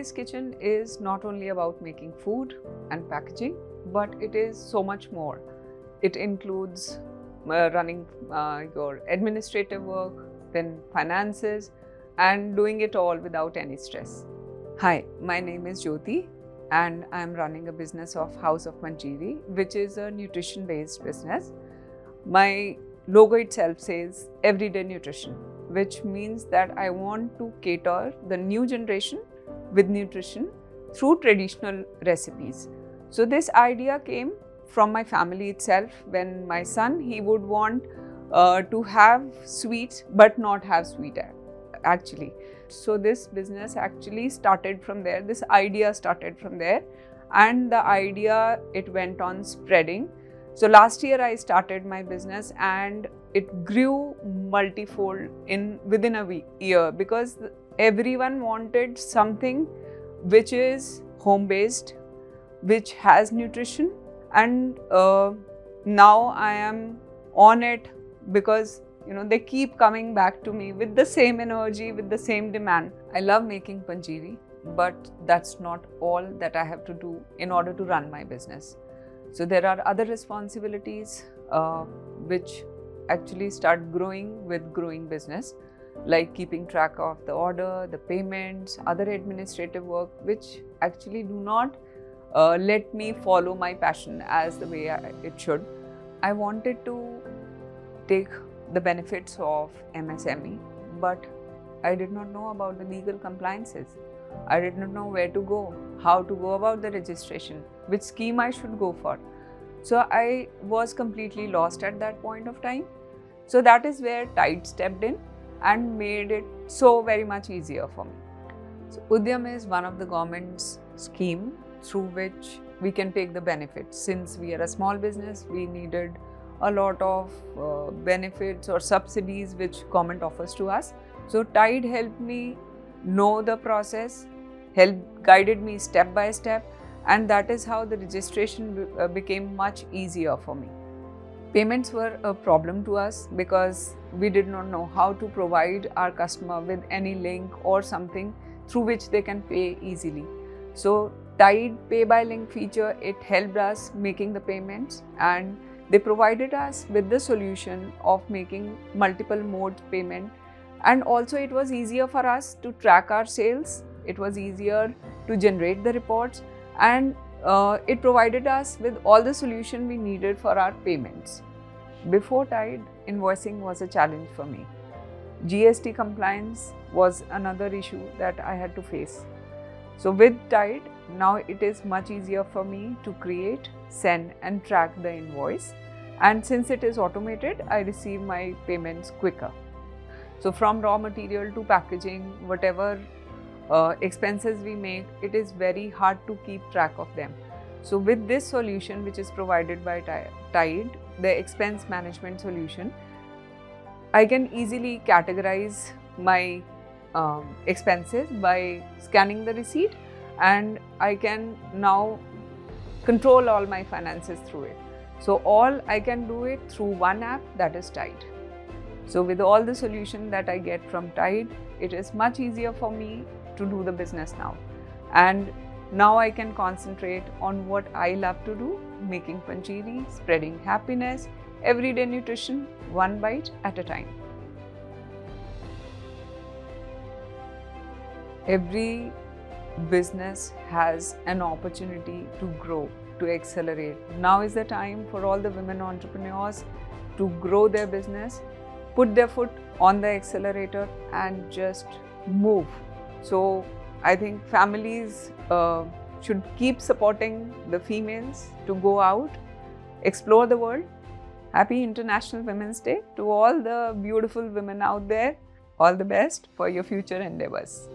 Home-based kitchen is not only about making food and packaging, but it is so much more. It includes running your administrative work, then finances, and doing it all without any stress. Hi, my name is Jyoti, and I am running a business of House of Manjeeri, which is a nutrition-based business. My logo itself says everyday nutrition, which means that I want to cater the new generation with nutrition through traditional recipes. So this idea came from my family itself. When my son, he would want to have sweets but not have sweet actually. So this business actually started from there. This idea started from there, and the idea, it went on spreading. So last year I started my business and it grew multifold within a year, because everyone wanted something which is home-based, which has nutrition, and now I am on it because they keep coming back to me with the same energy, with the same demand. I love making panjiri, but that's not all that I have to do in order to run my business. So there are other responsibilities which actually start growing with growing business, like keeping track of the order, the payments, other administrative work, which actually do not let me follow my passion as the way it should. I wanted to take the benefits of MSME, but I did not know about the legal compliances. I did not know where to go, how to go about the registration, which scheme I should go for. So I was completely lost at that point of time. So that is where Tide stepped in and made it so very much easier for me. So Udyam is one of the government's scheme through which we can take the benefits. Since we are a small business, we needed a lot of benefits or subsidies which government offers to us. So Tide helped me know the process, guided me step by step, and that is how the registration became much easier for me. Payments were a problem to us because we did not know how to provide our customer with any link or something through which they can pay easily. So Tide Pay by Link feature, it helped us making the payments, and they provided us with the solution of making multiple mode payment. And also it was easier for us to track our sales. It was easier to generate the reports, and it provided us with all the solution we needed for our payments. Before Tide, invoicing was a challenge for me. GST compliance was another issue that I had to face. So with Tide, now it is much easier for me to create, send and track the invoice. And since it is automated, I receive my payments quicker. So from raw material to packaging, whatever expenses we make, it is very hard to keep track of them. So with this solution, which is provided by Tide, the expense management solution, I can easily categorize my expenses by scanning the receipt, and I can now control all my finances through it. So all I can do it through one app, that is Tide. So with all the solution that I get from Tide, it is much easier for me to do the business now. And now I can concentrate on what I love to do, making panjiri, spreading happiness, everyday nutrition, one bite at a time. Every business has an opportunity to grow, to accelerate. Now is the time for all the women entrepreneurs to grow their business, put their foot on the accelerator and just move. So I think families should keep supporting the females to go out, explore the world. Happy International Women's Day to all the beautiful women out there. All the best for your future endeavors.